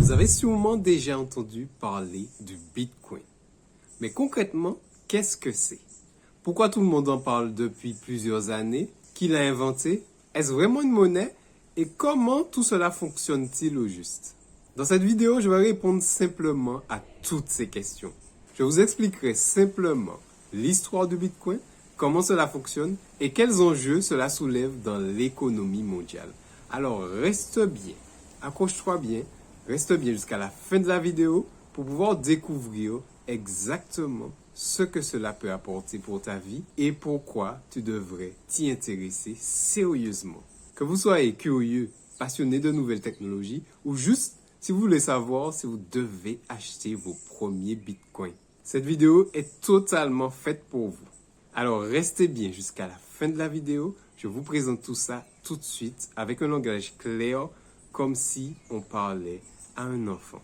Vous avez sûrement déjà entendu parler du Bitcoin. Mais concrètement, qu'est-ce que c'est? Pourquoi tout le monde en parle depuis plusieurs années? Qui l'a inventé? Est-ce vraiment une monnaie? Et comment tout cela fonctionne-t-il au juste? Dans cette vidéo, je vais répondre simplement à toutes ces questions. Je vous expliquerai simplement l'histoire du Bitcoin, comment cela fonctionne et quels enjeux cela soulève dans l'économie mondiale. Alors reste bien, accroche-toi bien, reste bien jusqu'à la fin de la vidéo pour pouvoir découvrir exactement ce que cela peut apporter pour ta vie et pourquoi tu devrais t'y intéresser sérieusement. Que vous soyez curieux, passionné de nouvelles technologies ou juste si vous voulez savoir si vous devez acheter vos premiers bitcoins. Cette vidéo est totalement faite pour vous. Alors restez bien jusqu'à la fin de la vidéo. Je vous présente tout ça tout de suite avec un langage clair comme si on parlait à un enfant.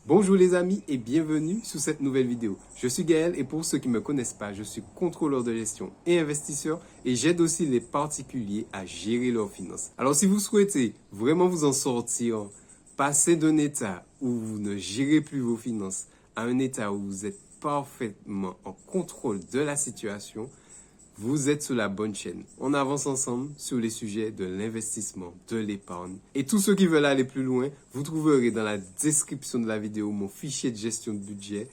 Bonjour les amis et bienvenue sur cette nouvelle vidéo. Je suis Gaël et pour ceux qui ne me connaissent pas, je suis contrôleur de gestion et investisseur et j'aide aussi les particuliers à gérer leurs finances. Alors si vous souhaitez vraiment vous en sortir, passer d'un état où vous ne gérez plus vos finances à un état où vous êtes parfaitement en contrôle de la situation, vous êtes sur la bonne chaîne. On avance ensemble sur les sujets de l'investissement, de l'épargne. Et tous ceux qui veulent aller plus loin, vous trouverez dans la description de la vidéo mon fichier de gestion de budget,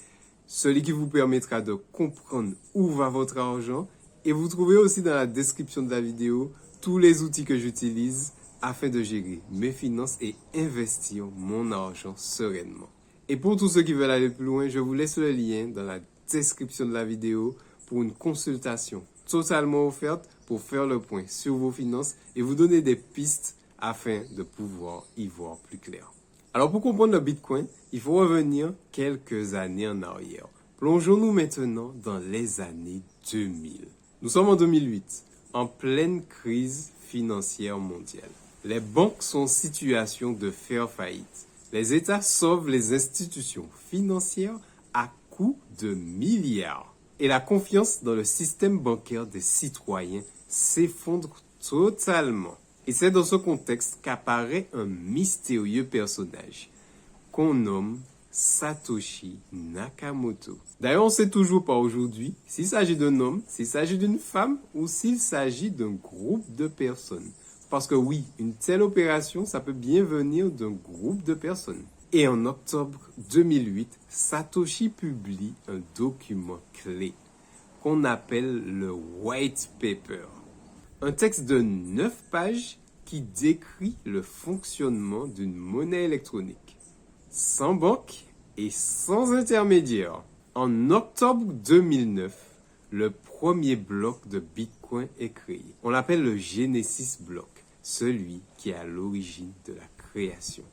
celui qui vous permettra de comprendre où va votre argent. Et vous trouverez aussi dans la description de la vidéo tous les outils que j'utilise afin de gérer mes finances et investir mon argent sereinement. Et pour tous ceux qui veulent aller plus loin, je vous laisse le lien dans la description de la vidéo pour une consultation totalement offerte pour faire le point sur vos finances et vous donner des pistes afin de pouvoir y voir plus clair. Alors pour comprendre le Bitcoin, il faut revenir quelques années en arrière. Plongeons-nous maintenant dans les années 2000. Nous sommes en 2008, en pleine crise financière mondiale. Les banques sont en situation de faire faillite. Les États sauvent les institutions financières à coût de milliards. Et la confiance dans le système bancaire des citoyens s'effondre totalement. Et c'est dans ce contexte qu'apparaît un mystérieux personnage qu'on nomme Satoshi Nakamoto. D'ailleurs, on ne sait toujours pas aujourd'hui s'il s'agit d'un homme, s'il s'agit d'une femme ou s'il s'agit d'un groupe de personnes. Parce que oui, une telle opération, ça peut bien venir d'un groupe de personnes. Et en octobre 2008, Satoshi publie un document clé qu'on appelle le White Paper. Un texte de 9 pages qui décrit le fonctionnement d'une monnaie électronique, sans banque et sans intermédiaire. En octobre 2009, le premier bloc de Bitcoin est créé. On l'appelle le Genesis Block, celui qui est à l'origine de la création.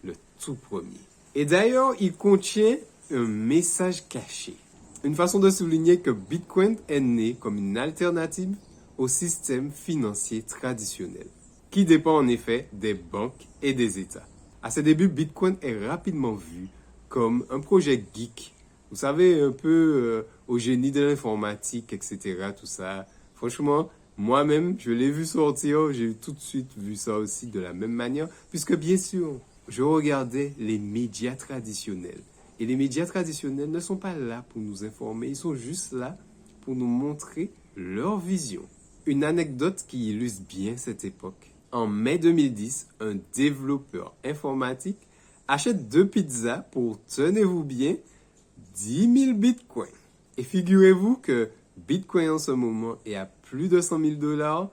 Le tout premier. Et d'ailleurs, il contient un message caché. Une façon de souligner que Bitcoin est né comme une alternative au système financier traditionnel, qui dépend en effet des banques et des États. À ses débuts, Bitcoin est rapidement vu comme un projet geek. Vous savez, un peu au génie de l'informatique, etc. Tout ça. Franchement, moi-même, je l'ai vu sortir, j'ai tout de suite vu ça aussi de la même manière, puisque bien sûr, je regardais les médias traditionnels. Et les médias traditionnels ne sont pas là pour nous informer, ils sont juste là pour nous montrer leur vision. Une anecdote qui illustre bien cette époque. En mai 2010, un développeur informatique achète 2 pizzas pour, tenez-vous bien, 10 000 bitcoins. Et figurez-vous que Bitcoin en ce moment est à plus de 100 000 $.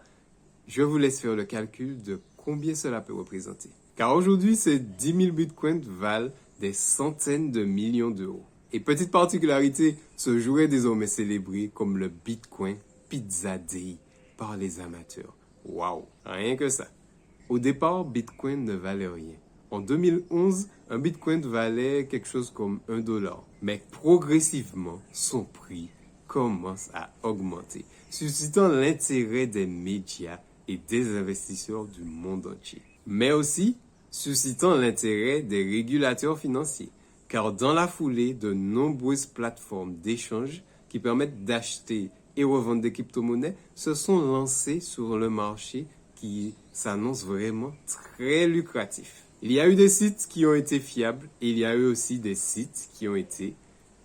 Je vous laisse faire le calcul de combien cela peut représenter. Car aujourd'hui, ces 10 000 bitcoins valent des centaines de millions d'euros. Et petite particularité, ce jour est désormais célébré comme le Bitcoin Pizza Day par les amateurs. Waouh, rien que ça. Au départ, Bitcoin ne valait rien. En 2011, un Bitcoin valait quelque chose comme $1. Mais progressivement, son prix commence à augmenter, suscitant l'intérêt des médias et des investisseurs du monde entier. Mais aussi suscitant l'intérêt des régulateurs financiers, car dans la foulée, de nombreuses plateformes d'échange qui permettent d'acheter et revendre des crypto-monnaies se sont lancées sur le marché qui s'annonce vraiment très lucratif. Il y a eu des sites qui ont été fiables et il y a eu aussi des sites qui ont été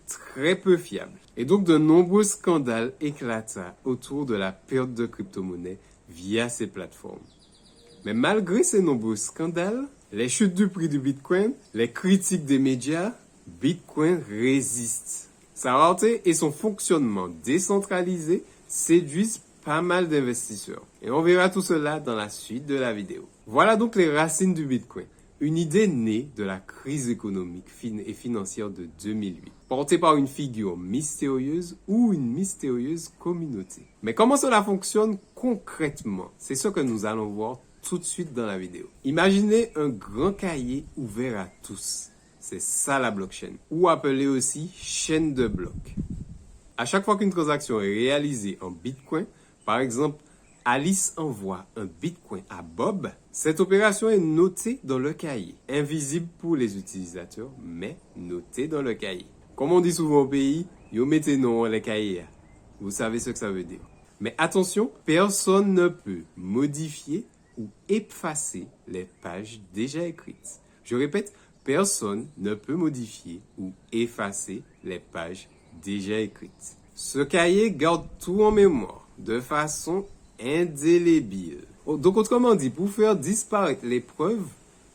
très peu fiables. Et donc de nombreux scandales éclata autour de la perte de crypto-monnaies via ces plateformes. Mais malgré ces nombreux scandales, les chutes du prix du Bitcoin, les critiques des médias, Bitcoin résiste. Sa rareté et son fonctionnement décentralisé séduisent pas mal d'investisseurs. Et on verra tout cela dans la suite de la vidéo. Voilà donc les racines du Bitcoin. Une idée née de la crise économique et financière de 2008, portée par une figure mystérieuse ou une mystérieuse communauté. Mais comment cela fonctionne concrètement? C'est ce que nous allons voir tout de suite dans la vidéo. Imaginez un grand cahier ouvert à tous. C'est ça la blockchain, ou appelée aussi chaîne de blocs. À chaque fois qu'une transaction est réalisée en Bitcoin, par exemple, Alice envoie un Bitcoin à Bob, cette opération est notée dans le cahier. Invisible pour les utilisateurs, mais notée dans le cahier. Comme on dit souvent au pays, yo mettez non les cahiers. Vous savez ce que ça veut dire. Mais attention, personne ne peut modifier ou effacer les pages déjà écrites. Je répète, personne ne peut modifier ou effacer les pages déjà écrites. Ce cahier garde tout en mémoire de façon indélébile. Donc autrement dit, pour faire disparaître les preuves,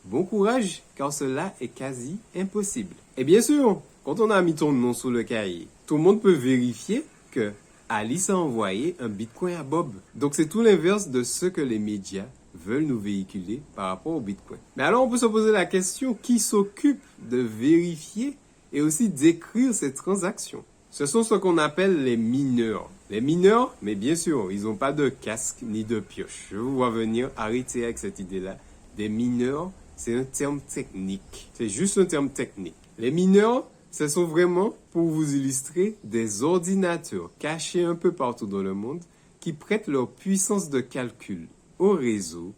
bon courage car cela est quasi impossible. Et bien sûr, quand on a mis ton nom sur le cahier, tout le monde peut vérifier que Alice a envoyé un Bitcoin à Bob. Donc c'est tout l'inverse de ce que les médias veulent nous véhiculer par rapport au Bitcoin. Mais alors on peut se poser la question, qui s'occupe de vérifier et aussi d'écrire ces transactions? Ce sont ce qu'on appelle les mineurs. Les mineurs, mais bien sûr, ils n'ont pas de casque ni de pioche. Je vous vois venir, arrêter avec cette idée-là. Des mineurs, c'est un terme technique. C'est juste un terme technique. Les mineurs, ce sont vraiment, pour vous illustrer, des ordinateurs cachés un peu partout dans le monde qui prêtent leur puissance de calcul au réseau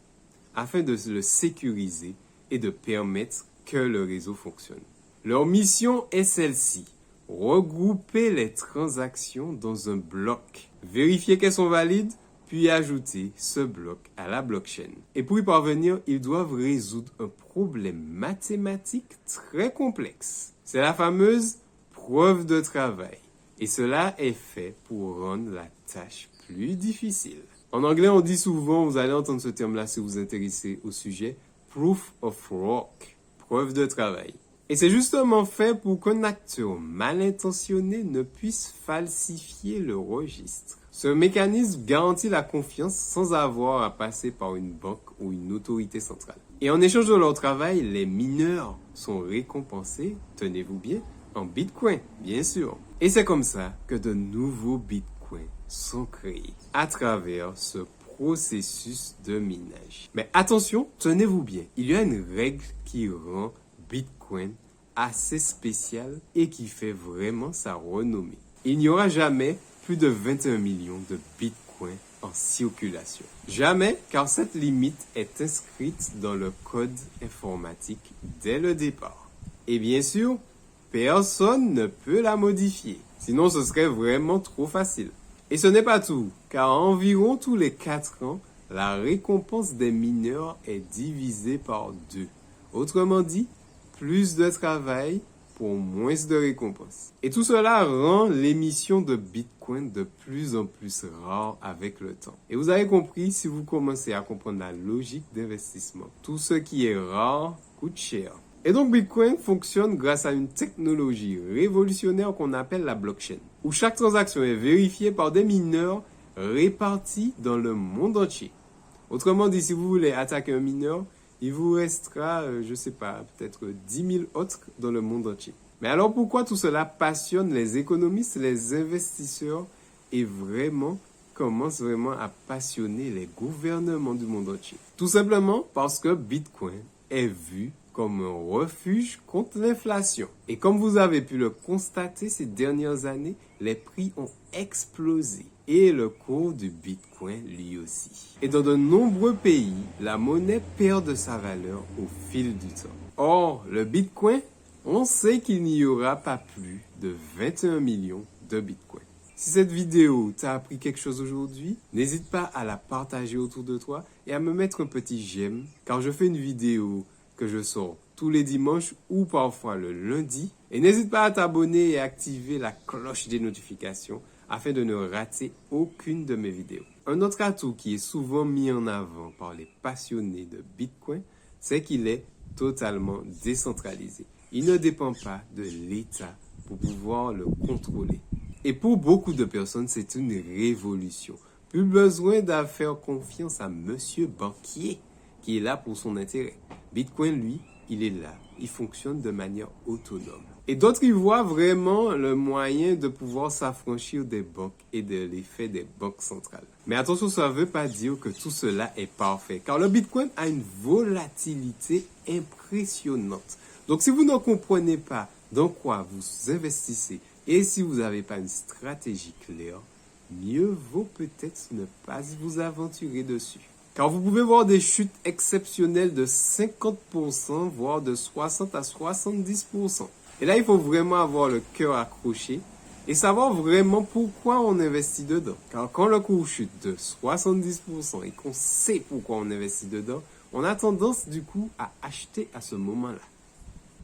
afin de le sécuriser et de permettre que le réseau fonctionne. Leur mission est celle-ci. Regrouper les transactions dans un bloc, vérifier qu'elles sont valides, puis ajouter ce bloc à la blockchain. Et pour y parvenir, ils doivent résoudre un problème mathématique très complexe. C'est la fameuse preuve de travail. Et cela est fait pour rendre la tâche plus difficile. En anglais, on dit souvent, vous allez entendre ce terme-là si vous vous intéressez au sujet, proof of work, preuve de travail. Et c'est justement fait pour qu'un acteur mal intentionné ne puisse falsifier le registre. Ce mécanisme garantit la confiance sans avoir à passer par une banque ou une autorité centrale. Et en échange de leur travail, les mineurs sont récompensés, tenez-vous bien, en Bitcoin, bien sûr. Et c'est comme ça que de nouveaux Bitcoins sont créés à travers ce processus de minage. Mais attention, tenez-vous bien, il y a une règle qui rend Bitcoin assez spécial et qui fait vraiment sa renommée. Il n'y aura jamais plus de 21 millions de Bitcoins en circulation. Jamais, car cette limite est inscrite dans le code informatique dès le départ. Et bien sûr, personne ne peut la modifier. Sinon, ce serait vraiment trop facile. Et ce n'est pas tout, car environ tous les 4 ans, la récompense des mineurs est divisée par 2. Autrement dit, plus de travail pour moins de récompenses. Et tout cela rend l'émission de Bitcoin de plus en plus rare avec le temps. Et vous avez compris, si vous commencez à comprendre la logique d'investissement, tout ce qui est rare coûte cher. Et donc Bitcoin fonctionne grâce à une technologie révolutionnaire qu'on appelle la blockchain, où chaque transaction est vérifiée par des mineurs répartis dans le monde entier. Autrement dit, si vous voulez attaquer un mineur, il vous restera, je sais pas, peut-être 10 000 autres dans le monde entier. Mais alors pourquoi tout cela passionne les économistes, les investisseurs et commence vraiment à passionner les gouvernements du monde entier? Tout simplement parce que Bitcoin est vu comme un refuge contre l'inflation. Et comme vous avez pu le constater ces dernières années, les prix ont explosé. Et le cours du Bitcoin lui aussi. Et dans de nombreux pays, la monnaie perd de sa valeur au fil du temps. Or, le Bitcoin, on sait qu'il n'y aura pas plus de 21 millions de Bitcoin. Si cette vidéo t'a appris quelque chose aujourd'hui, n'hésite pas à la partager autour de toi et à me mettre un petit j'aime, car je fais une vidéo que je sors tous les dimanches ou parfois le lundi. Et n'hésite pas à t'abonner et activer la cloche des notifications afin de ne rater aucune de mes vidéos. Un autre atout qui est souvent mis en avant par les passionnés de Bitcoin, c'est qu'il est totalement décentralisé. Il ne dépend pas de l'État pour pouvoir le contrôler. Et pour beaucoup de personnes, c'est une révolution. Plus besoin de faire confiance à monsieur banquier qui est là pour son intérêt. Bitcoin, lui, il est là. Il fonctionne de manière autonome. Et d'autres y voient vraiment le moyen de pouvoir s'affranchir des banques et de l'effet des banques centrales. Mais attention, ça ne veut pas dire que tout cela est parfait, car le Bitcoin a une volatilité impressionnante. Donc si vous ne comprenez pas dans quoi vous investissez et si vous n'avez pas une stratégie claire, mieux vaut peut-être ne pas vous aventurer dessus. Car vous pouvez voir des chutes exceptionnelles de 50%, voire de 60 à 70%. Et là, il faut vraiment avoir le cœur accroché et savoir vraiment pourquoi on investit dedans. Car quand le cours chute de 70% et qu'on sait pourquoi on investit dedans, on a tendance du coup à acheter à ce moment-là.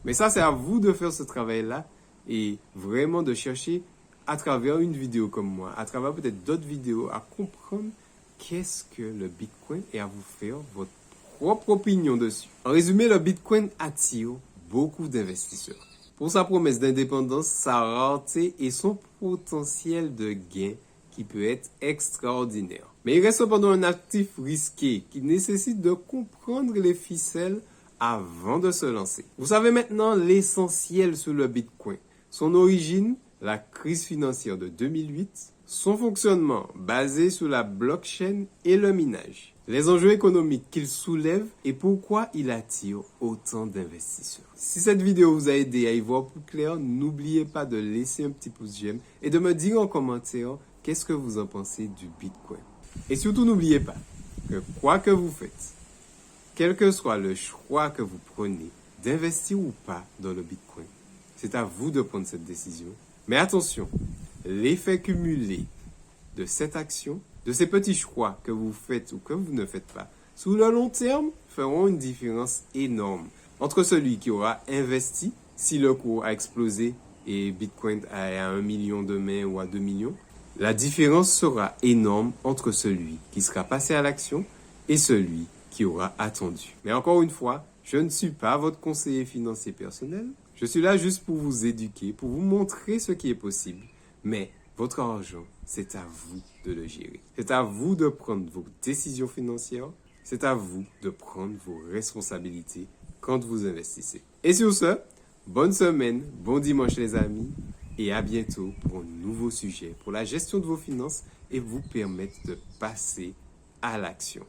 Mais ça, c'est à vous de faire ce travail-là et vraiment de chercher à travers une vidéo comme moi, à travers peut-être d'autres vidéos, à comprendre qu'est-ce que le Bitcoin et à vous faire votre propre opinion dessus. En résumé, le Bitcoin attire beaucoup d'investisseurs. Pour sa promesse d'indépendance, sa rareté et son potentiel de gain qui peut être extraordinaire. Mais il reste cependant un actif risqué qui nécessite de comprendre les ficelles avant de se lancer. Vous savez maintenant l'essentiel sur le Bitcoin. Son origine, la crise financière de 2008, son fonctionnement basé sur la blockchain et le minage, les enjeux économiques qu'il soulève et pourquoi il attire autant d'investisseurs. Si cette vidéo vous a aidé à y voir plus clair, n'oubliez pas de laisser un petit pouce j'aime et de me dire en commentaire qu'est-ce que vous en pensez du Bitcoin. Et surtout n'oubliez pas que quoi que vous faites, quel que soit le choix que vous prenez, d'investir ou pas dans le Bitcoin, c'est à vous de prendre cette décision. Mais attention, l'effet cumulé de cette action, de ces petits choix que vous faites ou que vous ne faites pas, sur le long terme, feront une différence énorme entre celui qui aura investi, si le cours a explosé et Bitcoin est à 1 million demain ou à 2 millions. La différence sera énorme entre celui qui sera passé à l'action et celui qui aura attendu. Mais encore une fois, je ne suis pas votre conseiller financier personnel. Je suis là juste pour vous éduquer, pour vous montrer ce qui est possible. Mais votre argent, c'est à vous de le gérer. C'est à vous de prendre vos décisions financières. C'est à vous de prendre vos responsabilités quand vous investissez. Et sur ce, bonne semaine, bon dimanche les amis, et à bientôt pour un nouveau sujet pour la gestion de vos finances et vous permettre de passer à l'action.